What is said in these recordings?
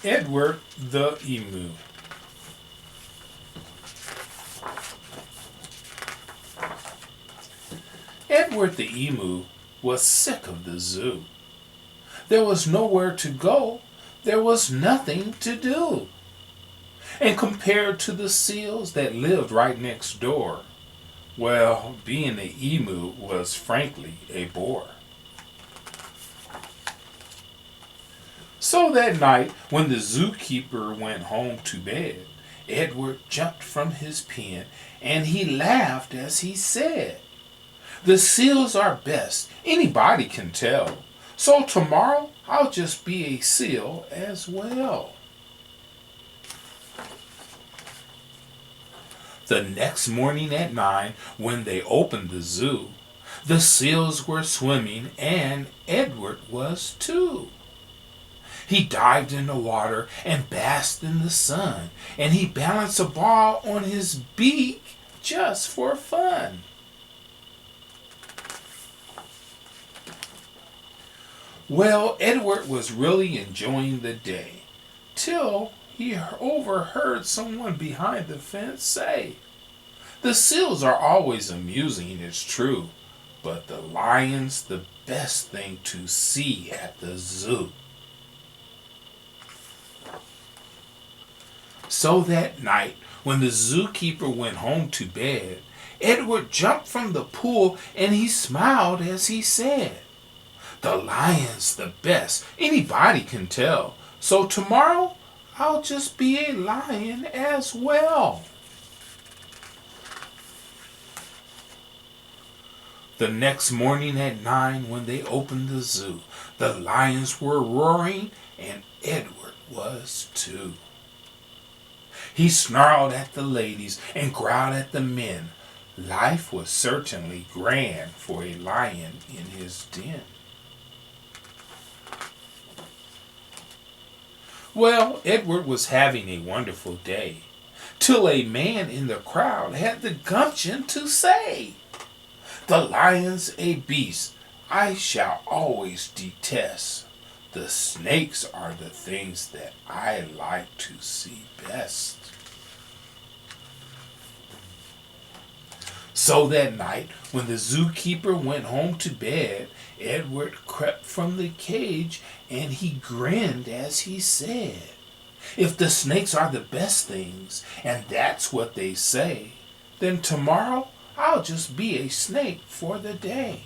Edward the Emu. Edward the Emu was sick of the zoo. There was nowhere to go. There was nothing to do. And compared to the seals that lived right next door, well, being an emu was frankly a bore. So that night, when the zookeeper went home to bed, Edward jumped from his pen and he laughed as he said, "The seals are best, anybody can tell. So tomorrow I'll just be a seal as well." The next morning at 9, when they opened the zoo, the seals were swimming and Edward was too. He dived in the water and basked in the sun, and he balanced a ball on his beak just for fun. Well, Edward was really enjoying the day, till he overheard someone behind the fence say, "The seals are always amusing, it's true, but the lion's the best thing to see at the zoo." So that night, when the zookeeper went home to bed, Edward jumped from the pool and he smiled as he said, "The lion's the best, anybody can tell. So tomorrow, I'll just be a lion as well." The next morning at 9, when they opened the zoo, the lions were roaring and Edward was too. He snarled at the ladies and growled at the men. Life was certainly grand for a lion in his den. Well, Edward was having a wonderful day, till a man in the crowd had the gumption to say, "The lion's a beast I shall always detest. The snakes are the things that I like to see best." So that night, when the zookeeper went home to bed, Edward crept from the cage and he grinned as he said, "If the snakes are the best things, and that's what they say, then tomorrow I'll just be a snake for the day."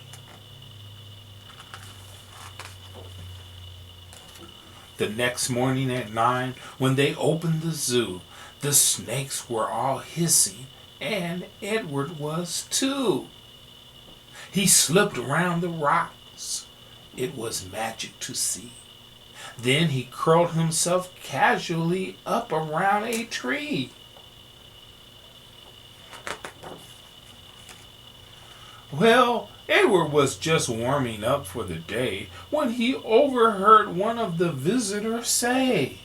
The next morning at 9, when they opened the zoo, the snakes were all hissing, and Edward was too. He slipped around the rocks. It was magic to see. Then he curled himself casually up around a tree. Well, Edward was just warming up for the day when he overheard one of the visitors say,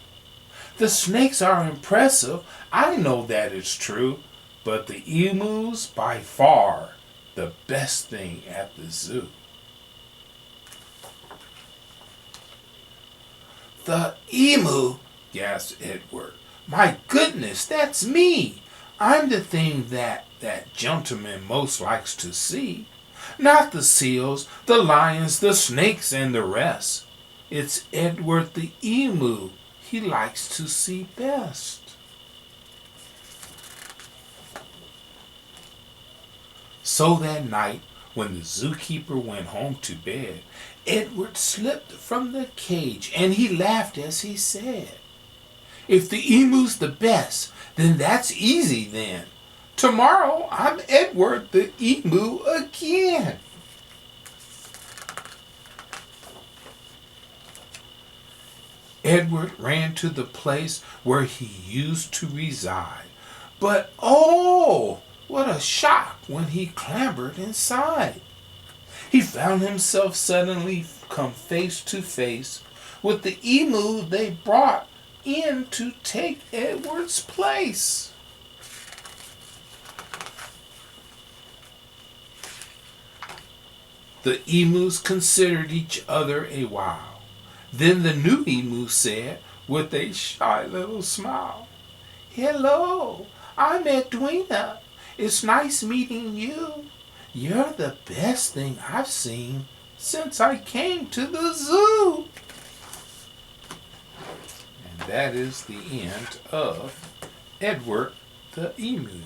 "The snakes are impressive, I know that is true, but the emu's by far the best thing at the zoo." "The emu?" gasped Edward. "My goodness, that's me. I'm the thing that gentleman most likes to see. Not the seals, the lions, the snakes, and the rest. It's Edward the emu he likes to see best." So that night, when the zookeeper went home to bed, Edward slipped from the cage and he laughed as he said, "If the emu's the best, then that's easy then. Tomorrow I'm Edward the emu again." Edward ran to the place where he used to reside. But oh, what a shock when he clambered inside. He found himself suddenly come face to face with the emu they brought in to take Edward's place. The emus considered each other a while. Then the new emu said, with a shy little smile. Hello, I'm Edwina. It's nice meeting you. You're the best thing I've seen since I came to the zoo. And that is the end of Edward the Emu.